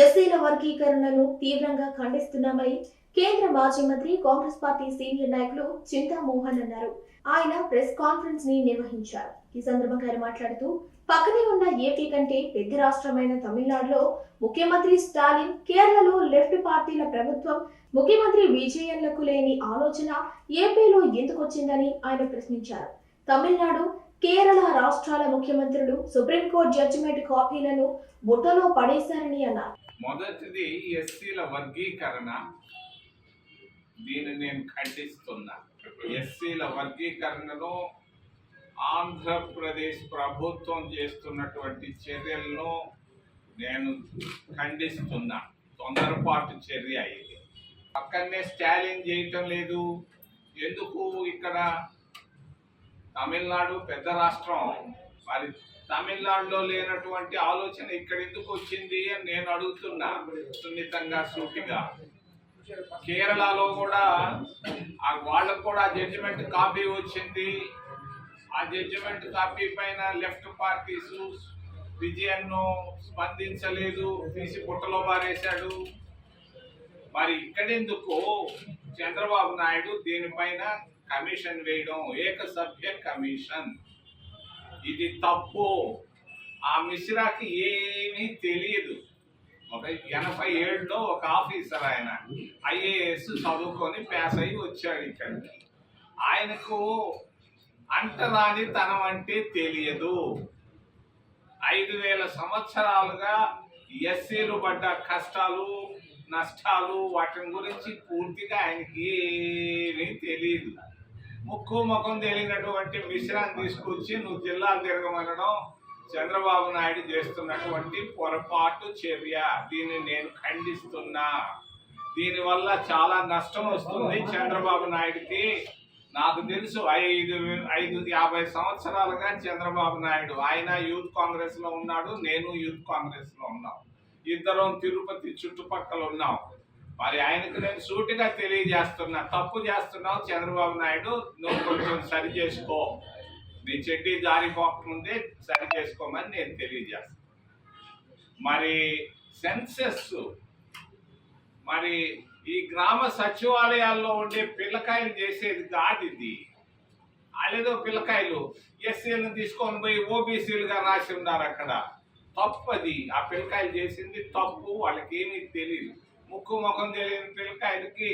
ఎస్సీల వర్గీకరణను తీవ్రంగా ఖండిస్తున్నామని కేంద్ర మాజీ మంత్రి కాంగ్రెస్ పార్టీ సీనియర్ నాయకులు చింతామోహన్ అన్నారు. ఆయన ప్రెస్ కాన్ఫరెన్స్ ని నిర్వహించారు. ఈ సందర్భంగా ఆయన మాట్లాడుతూ పక్కనే ఉన్న ఏపీ కంటే పెద్ద రాష్ట్రమైన తమిళనాడులో ముఖ్యమంత్రి స్టాలిన్, కేరళలో లెఫ్ట్ పార్టీల ప్రభుత్వం, ముఖ్యమంత్రి విజయన్లకు లేని ఆలోచన ఏపీలో ఎందుకొచ్చిందని ఆయన ప్రశ్నించారు. తమిళనాడు, కేరళ రాష్ట్రాల ముఖ్యమంత్రులు సుప్రీంకోర్టు జడ్జిమెంట్ కాపీలను బుట్టలో పడేశారని అన్నారు. మొదటిది ఎస్సీల వర్గీకరణ. దీన్ని నేను ఖండిస్తున్నా. ఎస్సీల వర్గీకరణను ఆంధ్రప్రదేశ్ ప్రభుత్వం చేస్తున్నటువంటి చర్యలను నేను ఖండిస్తున్నా. తొందరపాటు చర్య ఇది. పక్కనే స్టాలిన్ చేయటం లేదు. ఎందుకు? ఇక్కడ తమిళనాడు పెద్ద రాష్ట్రం, మరి తమిళనాడులో లేనటువంటి ఆలోచన ఇక్కడ ఎందుకు వచ్చింది అని నేను అడుగుతున్నా సున్నితంగా, సూటిగా. కేరళలో కూడా వాళ్ళకు కూడా జడ్జిమెంట్ కాపీ వచ్చింది. ఆ జడ్జిమెంట్ కాపీ పైన లెఫ్ట్ పార్టీస్ విజయన్ను స్పందించలేదు, తీసి పుట్టలో పారేశాడు. మరి ఇక్కడెందుకు చంద్రబాబు నాయుడు దీనిపైన కమిషన్ వేయడం, ఏకసభ్య కమిషన్? ఇది తప్పు. ఆ మిశ్రాకి ఏమీ తెలియదు. ఒక 87లో ఒక ఆఫీసర్, ఆయన ఐఏఎస్ చదువుకొని పాస్ అయ్యి వచ్చాడు ఇక్కడికి. ఆయనకు అంటరాని తనం అంటే తెలియదు. 5000 సంవత్సరాలుగా ఎస్సీలు పడ్డ కష్టాలు, నష్టాలు, వాటి గురించి పూర్తిగా ఆయనకి ఏమీ తెలియదు. ముక్కు ముఖం తెలియనటువంటి మిశ్రాన్ని తీసుకొచ్చి నువ్వు జిల్లాలు తిరగమనడం చంద్రబాబు నాయుడు చేస్తున్నటువంటి పొరపాటు చర్య. దీన్ని నేను ఖండిస్తున్నా. దీనివల్ల చాలా నష్టం వస్తుంది చంద్రబాబు నాయుడికి. నాకు తెలుసు, 50 సంవత్సరాలుగా చంద్రబాబు నాయుడు, ఆయన యూత్ కాంగ్రెస్ లో ఉన్నాడు, నేను యూత్ కాంగ్రెస్ లో ఉన్నాం. ఇద్దరం తిరుపతి చుట్టుపక్కల ఉన్నాం. మరి ఆయనకు నేను సూటిగా తెలియజేస్తున్నా, తప్పు చేస్తున్నావు చంద్రబాబు నాయుడు, నువ్వు కొంచెం సరి చేసుకో, నీ చెడ్డీ జారిపోకముందే సరి చేసుకోమని నేను తెలియజేస్తాను. మరి సెన్సెస్, మరి ఈ గ్రామ సచివాలయాల్లో ఉండే పిల్లకాయలు చేసేది కాదు ఇది. వాళ్ళేదో పిల్లకాయలు ఎస్సీలను తీసుకొని పోయి ఓబీసీలుగా రాసి ఉన్నారు అక్కడ. తప్పది. ఆ పిల్లకాయలు చేసింది తప్పు. వాళ్ళకి ఏమీ తెలియదు. ముక్కు ముఖం తెలియని పిల్లకాయలకి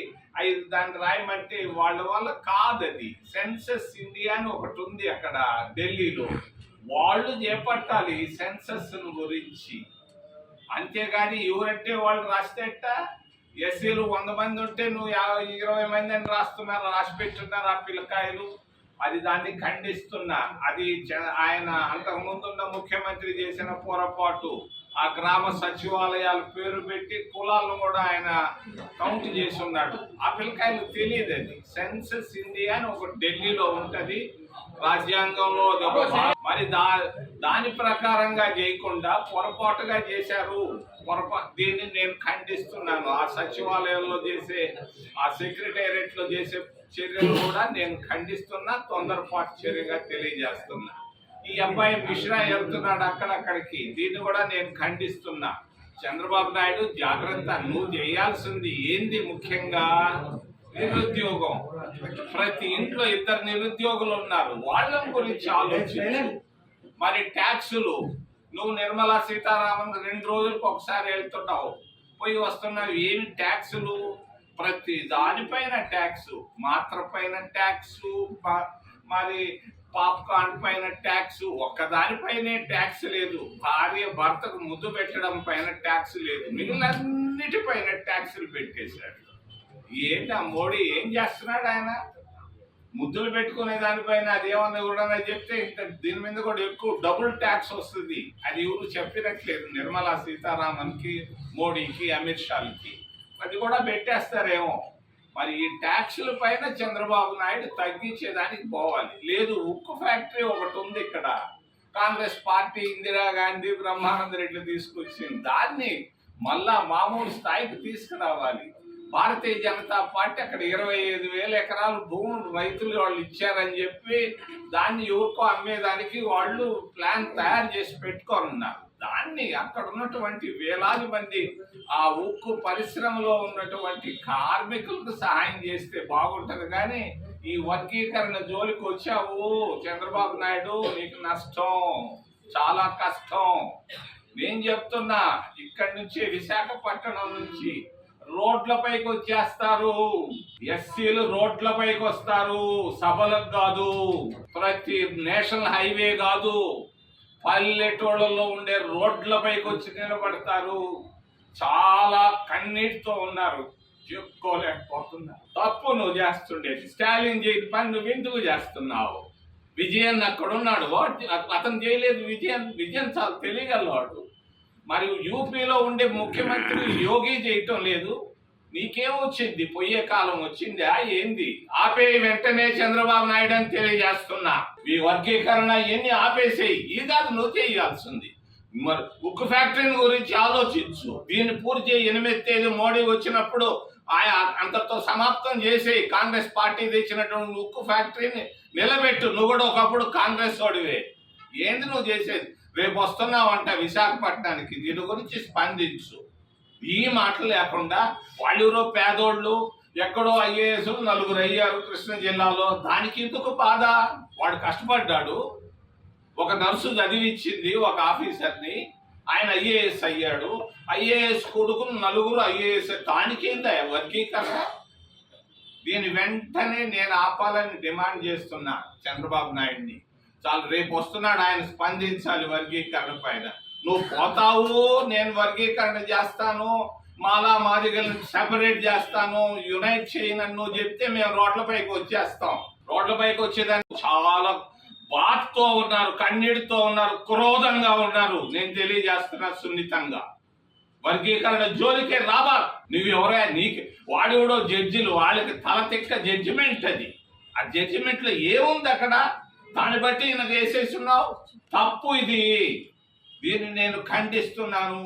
దాన్ని రాయమంటే వాళ్ళ వల్ల కాదది. సెన్సస్ ఇండియా అని ఒకటి ఉంది అక్కడ ఢిల్లీలో. వాళ్ళు చేపట్టాలి ఈ సెన్సస్ గురించి. అంతేగాని ఎవరంటే వాళ్ళు రాస్తేట. ఎస్సీలు 100 మంది ఉంటే నువ్వు 20 మంది అని రాసి పెట్టున్నారు ఆ పిల్లకాయలు. అది దాన్ని ఖండిస్తున్నా. అది ఆయన అంతకుముందున్న ముఖ్యమంత్రి చేసిన పొరపాటు. ఆ గ్రామ సచివాలయాల పేరు పెట్టి కులాలను కూడా ఆయన కౌంట్ చేసి ఉన్నాడు. ఆ పిల్లకాయలు తెలియదు. అది సెన్సస్ ఇండియా అని ఒక ఢిల్లీలో ఉంటది, రాజ్యాంగంలో. మరి దాని ప్రకారంగా చేయకుండా పొరపాటుగా చేశారు. దీన్ని నేను ఖండిస్తున్నాను. ఆ సచివాలయంలో చేసే, ఆ సెక్రటేరియట్ లో చేసే చర్యలు కూడా నేను ఖండిస్తున్నా, తొందరపాటు చర్యగా తెలియజేస్తున్నా. ఈ అబ్బాయి మిశ్రా వెళ్తున్నాడు అక్కడికి, దీన్ని కూడా నేను ఖండిస్తున్నా. చంద్రబాబు నాయుడు జాగ్రత్త. నువ్వు చేయాల్సింది ఏంది? ముఖ్యంగా నిరుద్యోగం. ప్రతి ఇంట్లో 2 నిరుద్యోగులు ఉన్నారు. వాళ్ళ గురించి ఆలోచించు. మరి ట్యాక్సులు, నువ్వు నిర్మలా సీతారామన్ 2 రోజులకు ఒకసారి వెళ్తున్నావు, పోయి వస్తున్నావు. ఏమి ట్యాక్సులు? ప్రతి దానిపైన ట్యాక్సు, మాత్ర పైన ట్యాక్సు, మరి పాప్కార్న్ పైన ట్యాక్స్. ఒక్కదానిపైనే ట్యాక్స్ లేదు. భార్య భర్తకు ముద్దు పెట్టడం పైన ట్యాక్స్ లేదు. మిగిలినన్నిటిపైన ట్యాక్సులు పెట్టేశాడు. ఏంటి ఆ మోడీ ఏం చేస్తున్నాడు? ఆయన ముద్దులు పెట్టుకునే దానిపైన అదేమన్నా కూడా చెప్తే ఇంకా దీని మీద కూడా ఎక్కువ డబుల్ ట్యాక్స్ వస్తుంది. అది ఎవరు చెప్పినట్లేదు నిర్మలా సీతారామన్కి, మోడీకి, అమిత్ షాకి. అది కూడా పెట్టేస్తారేమో. మరి ఈ ట్యాక్సుల పైన చంద్రబాబు నాయుడు తగ్గించేదానికి పోవాలి. లేదు, ఉక్కు ఫ్యాక్టరీ ఒకటి ఉంది ఇక్కడ, కాంగ్రెస్ పార్టీ ఇందిరాగాంధీ, బ్రహ్మానంద రెడ్డి తీసుకొచ్చింది. దాన్ని మళ్ళా మామూలు స్థాయికి తీసుకురావాలి. భారతీయ జనతా పార్టీ అక్కడ 25,000 ఎకరాలు భూములు రైతులు వాళ్ళు ఇచ్చారని చెప్పి దాన్ని ఎవరికో అమ్మేదానికి వాళ్ళు ప్లాన్ తయారు చేసి పెట్టుకొని ఉన్నారు. దాన్ని అక్కడ ఉన్నటువంటి వేలాది మంది ఆ ఉక్కు పరిశ్రమలో ఉన్నటువంటి కార్మికులకు సహాయం చేస్తే బాగుంటది. కానీ ఈ వర్గీకరణ జోలికి వచ్చావు చంద్రబాబు నాయుడు, నీకు నష్టం, చాలా కష్టం. నేను చెప్తున్నా, ఇక్కడి నుంచి విశాఖపట్నం నుంచి రోడ్లపైకి వచ్చేస్తారు. ఎస్సీలు రోడ్లపైకి వస్తారు, సభలకు కాదు, ప్రతి నేషనల్ హైవే కాదు, పల్లెటూళ్ళలో ఉండే రోడ్లపైకి వచ్చి నిలబడతారు. చాలా కన్నీటితో ఉన్నారు, చెప్పుకోలేకపోతున్నారు. తప్పు నువ్వు చేస్తుండేది, స్టాలిన్ చేయని పని నువ్వు ఎందుకు చేస్తున్నావు? విజయన్ అక్కడ ఉన్నాడు, అతను చేయలేదు. విజయన్ చాలా తెలియగలవాడు. మరి యూపీలో ఉండే ముఖ్యమంత్రి యోగి చేయటం లేదు. నీకేమొచ్చింది? పోయే కాలం వచ్చిందా ఏంది? ఆపే వెంటనే చంద్రబాబు నాయుడు అని తెలియజేస్తున్నా. ఈ వర్గీకరణ ఎన్ని ఆపేసేయి, ఈ కాదు నువ్వు చేయాల్సింది. మరి ఉక్కు ఫ్యాక్టరీ గురించి ఆలోచించు. దీన్ని పూర్తి 8 తేదీ మోడీ వచ్చినప్పుడు అంతతో సమాప్తం చేసేయి. కాంగ్రెస్ పార్టీ తెచ్చినటువంటి ఉక్కు ఫ్యాక్టరీని నిలబెట్టు. నువ్వు కూడా ఒకప్పుడు కాంగ్రెస్ వాడివే. ఏంది నువ్వు చేసేది? రేపు వస్తున్నావంట విశాఖపట్నానికి, దీని గురించి స్పందించు. ఈ మాటలు లేకుండా వాళ్ళెవరో పేదోళ్ళు, ఎక్కడో ఐఏఎస్ 4 అయ్యారు కృష్ణా జిల్లాలో, దానికి ఎందుకు బాధ? వాడు కష్టపడ్డాడు, ఒక నర్సు చదివిచ్చింది ఒక ఆఫీసర్ని, ఆయన ఐఏఎస్ అయ్యాడు. ఐఏఎస్ కొడుకును 4 ఐఏఎస్, దానికేందా వర్గీకరణ? దీని వెంటనే నేను ఆపాలని డిమాండ్ చేస్తున్నా చంద్రబాబు నాయుడిని. చాలు, రేపు వస్తున్నాడు, ఆయన స్పందించాలి వర్గీకరణ పైన. నువ్వు పోతావు, నేను వర్గీకరణ చేస్తాను, మాలా మాదిగలను సెపరేట్ చేస్తాను, యునైట్ చేయనని నువ్వు చెప్తే మేము రోడ్లపైకి వచ్చేస్తాం. రోడ్లపైకి వచ్చేదాన్ని చాలా బాధతో ఉన్నారు, కన్నీటితో ఉన్నారు, క్రోధంగా ఉన్నారు. నేను తెలియజేస్తున్నా సున్నితంగా, వర్గీకరణ జోలికే రాబా. నువ్వు ఎవరా? నీకు వాడెవడో జడ్జిలు, వాళ్ళకి తల తిక్క జడ్జిమెంట్ అది. ఆ జడ్జిమెంట్ లో ఏముంది అక్కడ? దాన్ని బట్టి ఈయన వేసేస్తున్నావు. తప్పు ఇది, దీన్ని నేను ఖండిస్తున్నాను.